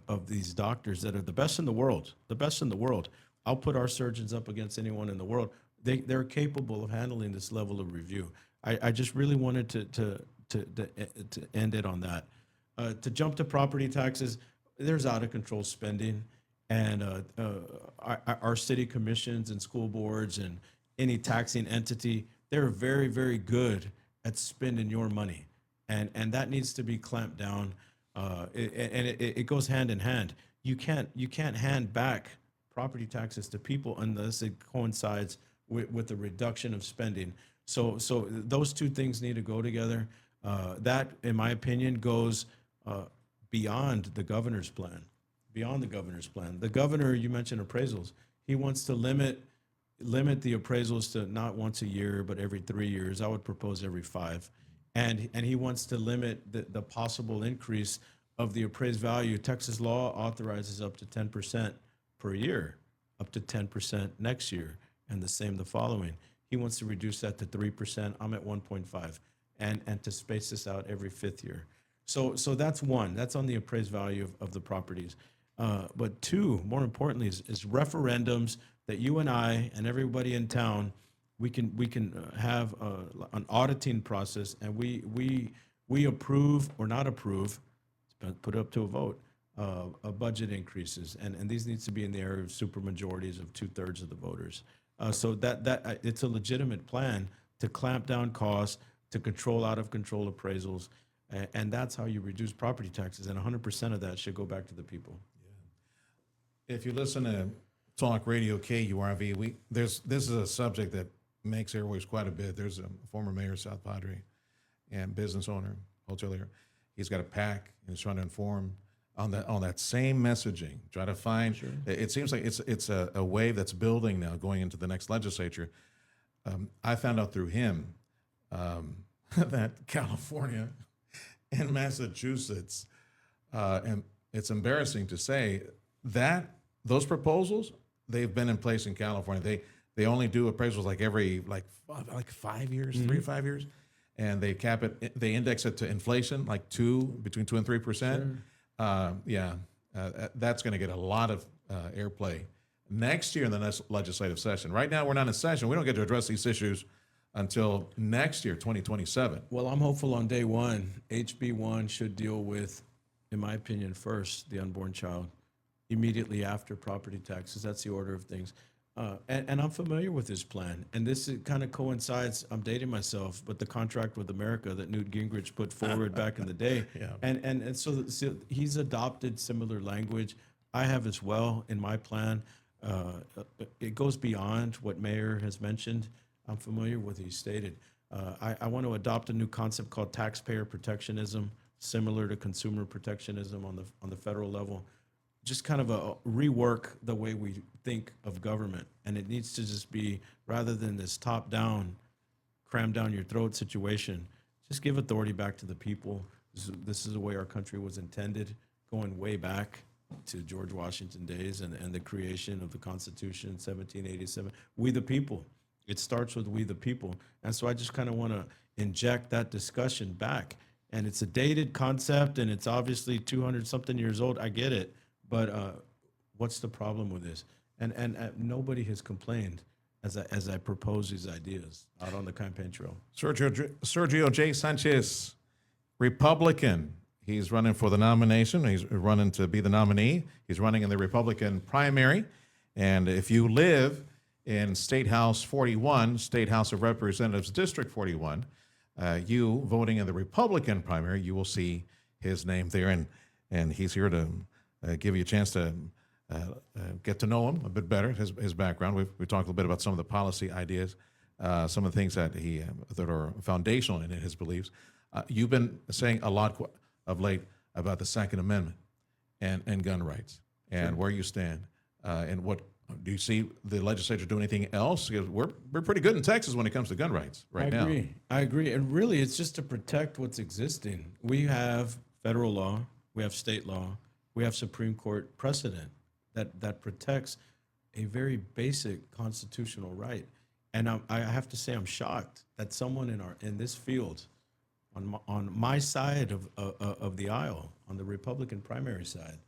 [SPEAKER 2] of these doctors that are the best in the world, I'll put our surgeons up against anyone in the world. They're capable of handling this level of review. I just really wanted to end it on that. To jump to property taxes, there's out of control spending, and our city commissions and school boards and any taxing entity, they're very, very good at spending your money, and that needs to be clamped down. It goes hand in hand. You can't hand back property taxes to people unless it coincides with the reduction of spending. So those two things need to go together. That, in my opinion, goes beyond the governor's plan. The governor, you mentioned appraisals. He wants to limit the appraisals to not once a year, but every 3 years. I would propose every 5. And he wants to limit the possible increase of the appraised value. Texas law authorizes up to 10% per year, up to 10% next year, and the same the following. He wants to reduce that to 3%. I'm at 1.5, and to space this out every 5th year. So that's one. That's on the appraised value of the properties. But two, more importantly, is referendums that you and I and everybody in town, we can have an auditing process, and we approve or not approve, put up to a vote, of budget increases, and these needs to be in the area of supermajorities of 2/3 of the voters. So that it's a legitimate plan to clamp down costs, to control out of control appraisals, and that's how you reduce property taxes. And 100% of that should go back to the people.
[SPEAKER 1] If you listen to Talk Radio KURV, this is a subject that makes airwaves quite a bit. There's a former mayor of South Padre and business owner, hotelier. He's got a PAC and he's trying to inform on that same messaging. Try to find. Sure. It seems like it's a wave that's building now, going into the next legislature. I found out through him that California and Massachusetts, and it's embarrassing to say that those proposals, they've been in place in California. They only do appraisals like every 5 years, 3 to 5 years, and they cap it. They index it to inflation, like between 2 and 3%. Sure. That's going to get a lot of airplay next year in the next legislative session. Right now, we're not in session. We don't get to address these issues until next year, 2027.
[SPEAKER 2] Well, I'm hopeful on day one, HB1 should deal with, in my opinion, first the unborn child, immediately after property taxes. That's the order of things. And I'm familiar with this plan. And this kind of coincides, I'm dating myself, but the contract with America that Newt Gingrich put forward back in the day. Yeah. And so he's adopted similar language. I have as well in my plan. It goes beyond what Mayor has mentioned. I'm familiar with what he stated. I want to adopt a new concept called taxpayer protectionism, similar to consumer protectionism on the federal level. Just kind of a rework the way we think of government. And it needs to just be, rather than this top-down, cram down your throat situation, just give authority back to the people. This is the way our country was intended, going way back to George Washington days and the creation of the Constitution in 1787. We the people. It starts with we the people. And so I just kind of want to inject that discussion back. And it's a dated concept, and it's obviously 200-something years old. I get it. But what's the problem with this? And nobody has complained as I propose these ideas out on the campaign trail.
[SPEAKER 1] Sergio J. Sanchez, Republican He's running for the nomination. He's running to be the nominee. He's running in the Republican primary. And if you live in State House 41, State House of Representatives District 41, you voting in the Republican primary, you will see his name there. And he's here to give you a chance to get to know him a bit better, his background. We talked a little bit about some of the policy ideas, some of the things that that are foundational in his beliefs. You've been saying a lot of late about the Second Amendment and gun rights and where you stand. And what do you see the legislature do anything else? Because we're pretty good in Texas when it comes to gun rights right now.
[SPEAKER 2] I agree. And really, it's just to protect what's existing. We have federal law, we have state law, we have Supreme Court precedent that protects a very basic constitutional right. And I have to say, I'm shocked that someone in this field, on my side of the aisle, on the Republican primary side,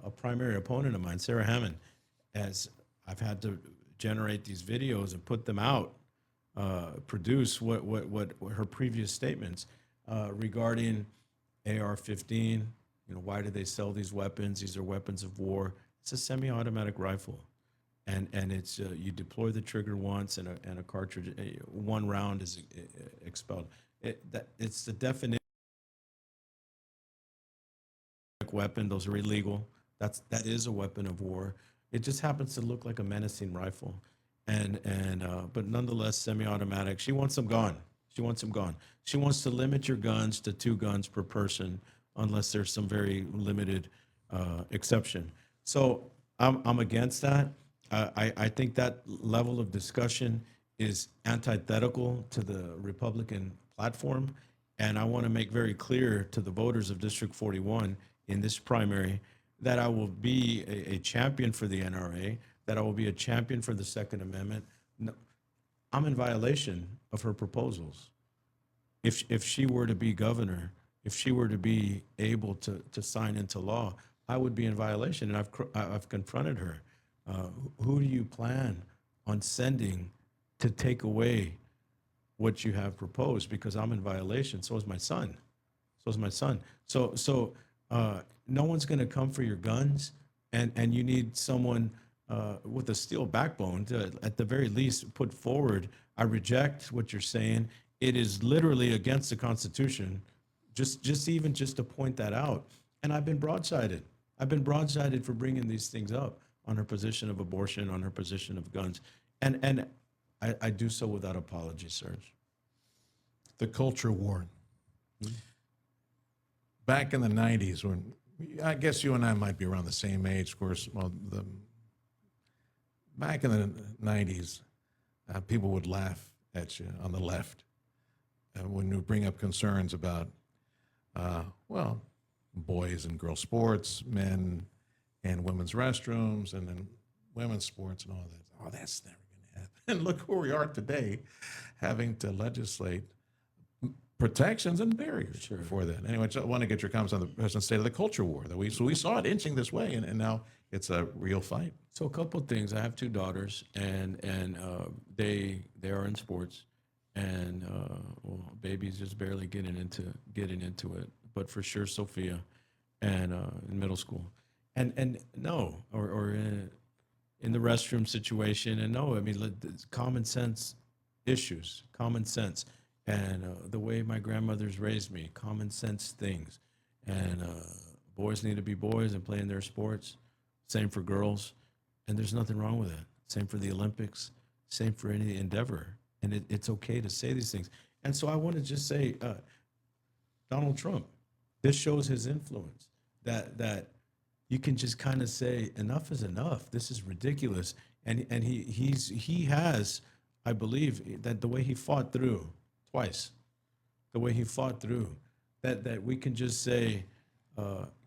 [SPEAKER 2] a primary opponent of mine, Sarah Hammond, as I've had to generate these videos and put them out, produce what her previous statements regarding AR-15. Why do they sell these weapons? These are weapons of war. It's a semi-automatic rifle, and it's you deploy the trigger once, and a cartridge, one round is expelled. It's the definition of weapon. Those are illegal. That is a weapon of war. It just happens to look like a menacing rifle, but nonetheless semi-automatic. She wants them gone. She wants them gone. She wants to limit your guns to 2 guns per person, unless there's some very limited exception. So I'm against that. I think that level of discussion is antithetical to the Republican platform, and I want to make very clear to the voters of District 41 in this primary that I will be a champion for the NRA, that I will be a champion for the Second Amendment. No, I'm in violation of her proposals. If she were to be governor, if she were to be able to sign into law, I would be in violation, and I've confronted her. Who do you plan on sending to take away what you have proposed? Because I'm in violation. So is my son. So no one's going to come for your guns, and you need someone with a steel backbone to, at the very least, put forward, I reject what you're saying. It is literally against the Constitution, just to point that out. And I've been broadsided. For bringing these things up on her position of abortion, on her position of guns. And I do so without apology, Serge.
[SPEAKER 1] The culture war. Back in the 90s, when I guess you and I might be around the same age, of course. Well, back in the 90s, people would laugh at you on the left when you bring up concerns about, boys and girls sports, men and women's restrooms, and then women's sports and all that. Oh, that's never going to happen. And look where we are today, having to legislate protections and barriers for that. Anyway, I want to get your comments on the present state of the culture war. We saw it inching this way, and now it's a real fight.
[SPEAKER 2] So a couple of things. I have 2 daughters, and they are in sports, and baby's just barely getting into it. But for sure, Sophia, and in middle school, and no, or in the restroom situation, and no, I mean, common sense issues, common sense. And the way my grandmother's raised me, common sense things. And boys need to be boys and play in their sports. Same for girls. And there's nothing wrong with that. Same for the Olympics. Same for any endeavor. And it's okay to say these things. And so I want to just say, Donald Trump, this shows his influence, that you can just kind of say, enough is enough. This is ridiculous. And he has, I believe, that the way he fought through, twice, the way he fought through, that we can just say,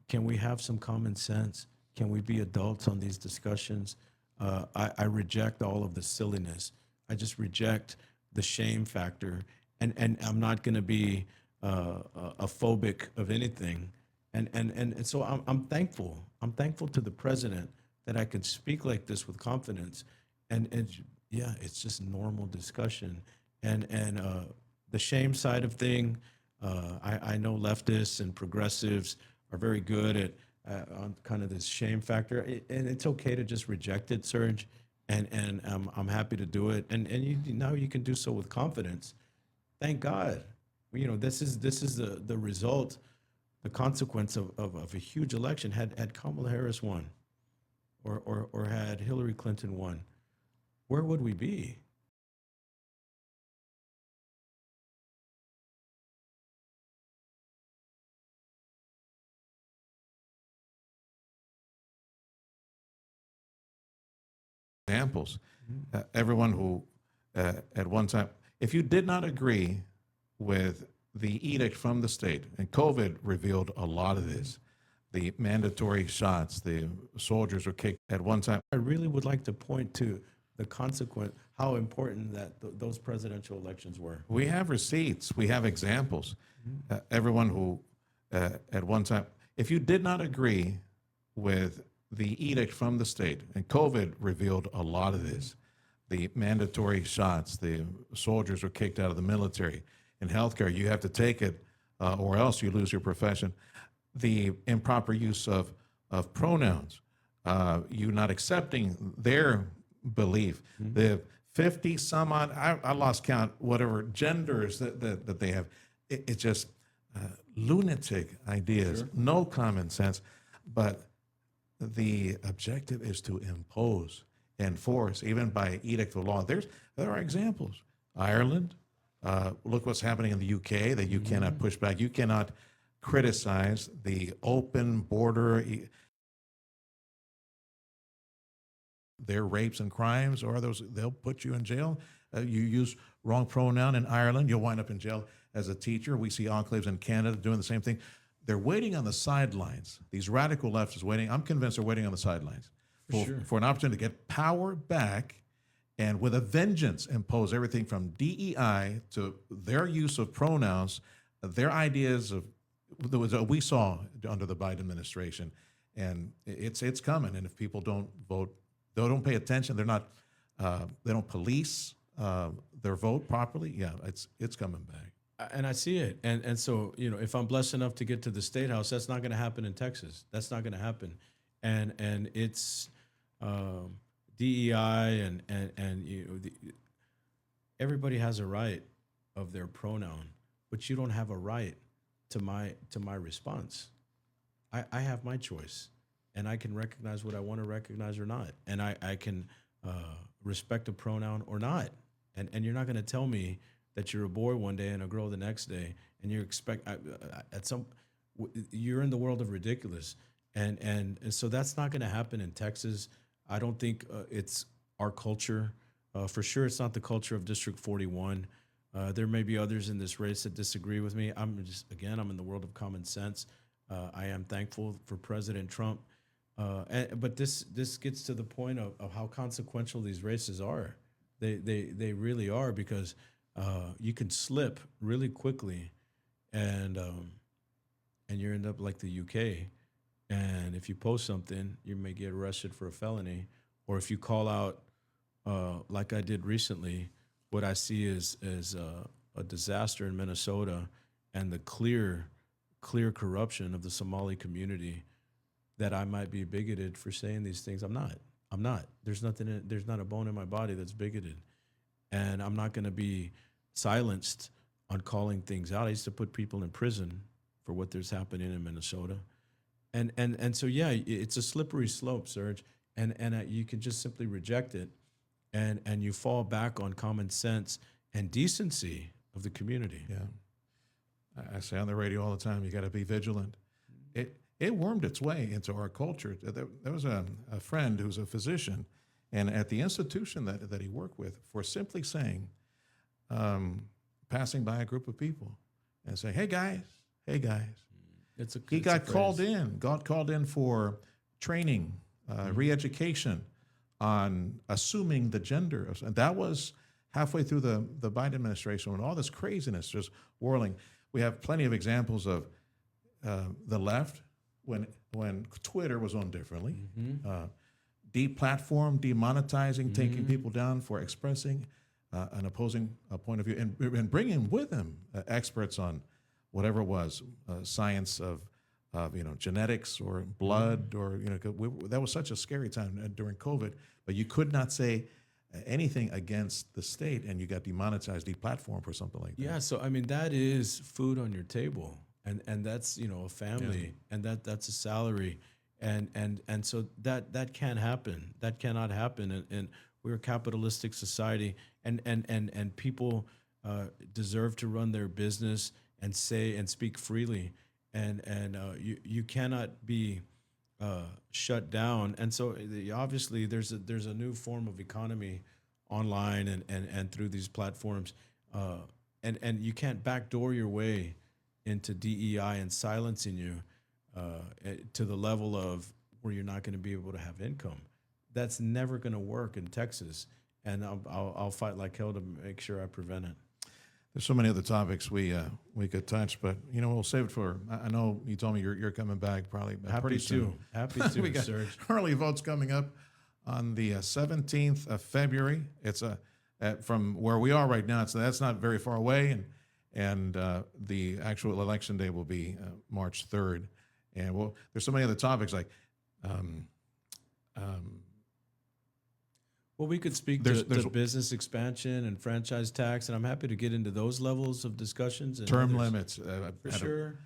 [SPEAKER 2] can we have some common sense? Can we be adults on these discussions? I reject all of the silliness. I just reject the shame factor, and I'm not going to be a phobic of anything. And so I'm thankful. I'm thankful to the president that I could speak like this with confidence. And yeah, it's just normal discussion. And the shame side of thing, I know leftists and progressives are very good at on kind of this shame factor, and it's okay to just reject it, Serge. And I'm happy to do it. And now you can do so with confidence. Thank God. This is the result, the consequence of a huge election. Had Kamala Harris won, or had Hillary Clinton won, where would we be?
[SPEAKER 1] Examples. Everyone who, at one time, if you did not agree with the edict from the state, and COVID revealed a lot of this, the mandatory shots, the soldiers were kicked at one time.
[SPEAKER 2] I really would like to point to the consequent, how important that those presidential elections were.
[SPEAKER 1] We have receipts, we have examples. Everyone who, at one time, if you did not agree with the edict from the state, and COVID revealed a lot of this, the mandatory shots, the soldiers were kicked out of the military. In healthcare, you have to take it or else you lose your profession. The improper use of pronouns, you not accepting their belief, the 50 some odd, I lost count, whatever genders that they have. It's just lunatic ideas,
[SPEAKER 2] Sure.
[SPEAKER 1] no common sense. But the objective is to impose, enforce, even by edict of law. There are examples. Ireland, look what's happening in the UK, that you cannot push back. You cannot criticize the open border, their rapes and crimes, or those, they'll put you in jail. You use wrong pronoun in Ireland, you'll wind up in jail as a teacher. We see enclaves in Canada doing the same thing. They're waiting on the sidelines. These radical leftists waiting. I'm convinced they're waiting on the sidelines for an opportunity to get power back, and with a vengeance impose everything from DEI to their use of pronouns, their ideas of we saw under the Biden administration, and it's coming. And if people don't vote, they don't pay attention. They're not. They don't police their vote properly. Yeah, it's coming back.
[SPEAKER 2] And I see it. And so, if I'm blessed enough to get to the state house, that's not going to happen in Texas. That's not going to happen. And it's DEI and everybody has a right of their pronoun, but you don't have a right to my response. I have my choice, and I can recognize what I want to recognize or not, and I can respect a pronoun or not. And you're not going to tell me that you're a boy one day and a girl the next day, and you expect you're in the world of ridiculous, and so that's not going to happen in Texas. I don't think it's our culture. For sure, it's not the culture of District 41. There may be others in this race that disagree with me. I'm in the world of common sense. I am thankful for President Trump, but this gets to the point of how consequential these races are. They really are, because you can slip really quickly, and you end up like the UK. And if you post something, you may get arrested for a felony. Or if you call out, like I did recently, what I see is a disaster in Minnesota, and the clear corruption of the Somali community, that I might be bigoted for saying these things. I'm not. There's not a bone in my body that's bigoted. And I'm not going to be silenced on calling things out. I used to put people in prison for what there's happening in Minnesota. And so, yeah, it's a slippery slope, Serge. And you can just simply reject it, and you fall back on common sense and decency of the community.
[SPEAKER 1] Yeah. I say on the radio all the time, you got to be vigilant. It wormed its way into our culture. There was a friend who's a physician, and at the institution that he worked with, for simply saying, passing by a group of people and say, hey guys. He got called in for training, re-education on assuming the gender. And that was halfway through the Biden administration, when all this craziness just whirling. We have plenty of examples of the left, when Twitter was on differently, deplatform, demonetizing, taking people down for expressing an opposing point of view, and bringing with them experts on whatever it was, science of genetics or blood or 'cause that was such a scary time during COVID. But you could not say anything against the state, and you got demonetized, deplatformed for something like that.
[SPEAKER 2] Yeah, so I mean that is food on your table, and that's a family, and that's a salary, and so that can't happen. That cannot happen, and we're a capitalistic society, and people deserve to run their business and say and speak freely, and you cannot be shut down. And so obviously there's a new form of economy online and through these platforms, and you can't backdoor your way into DEI and silencing you to the level of where you're not going to be able to have income. That's never going to work in Texas, and I'll fight like hell to make sure I prevent it.
[SPEAKER 1] There's so many other topics we could touch, but we'll save it for. I know you told me you're coming back probably pretty soon.
[SPEAKER 2] Happy to,
[SPEAKER 1] We got
[SPEAKER 2] Serge.
[SPEAKER 1] early votes coming up on the 17th of February. It's from where we are right now. That's not very far away, and the actual election day will be March 3rd. And there's so many other topics like.
[SPEAKER 2] Well, we could speak
[SPEAKER 1] There's
[SPEAKER 2] to business expansion and franchise tax, and I'm happy to get into those levels of discussions. And
[SPEAKER 1] term
[SPEAKER 2] others.
[SPEAKER 1] limits.
[SPEAKER 2] For sure.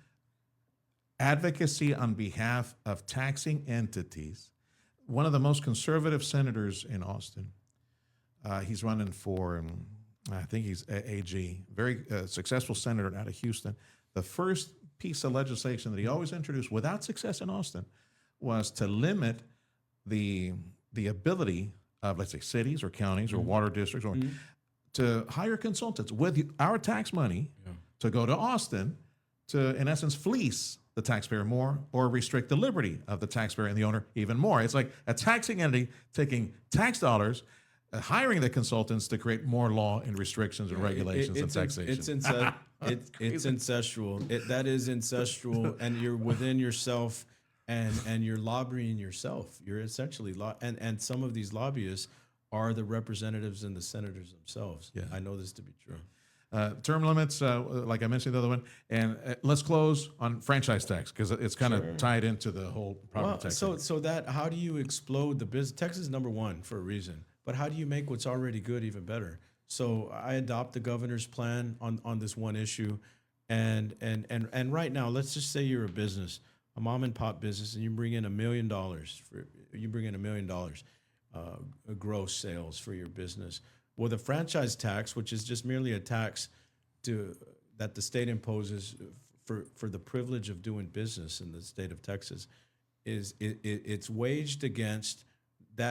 [SPEAKER 1] Advocacy on behalf of taxing entities. One of the most conservative senators in Austin. He's running for, I think he's AG, very successful senator out of Houston. The first piece of legislation that he always introduced without success in Austin was to limit the ability of, let's say, cities or counties or water districts or to hire consultants with our tax money to go to Austin to, in essence, fleece the taxpayer more or restrict the liberty of the taxpayer and the owner even more. It's like a taxing entity taking tax dollars, hiring the consultants to create more law and restrictions and regulations and taxation.
[SPEAKER 2] It's incestual. That is incestual, and you're within yourself. And you're lobbying yourself. You're essentially and some of these lobbyists are the representatives and the senators themselves. Yeah, I know this to be true.
[SPEAKER 1] Term limits, like I mentioned the other one, and let's close on franchise tax because it's kind of tied into the whole property tax.
[SPEAKER 2] So that how do you explode the business? Texas is number one for a reason, but how do you make what's already good even better? So I adopt the governor's plan on this one issue, and right now, let's just say you're a business. A mom and pop business, and you bring in $1 million gross sales for your business. Well, the franchise tax, which is just merely a tax that the state imposes for the privilege of doing business in the state of Texas, it's waged against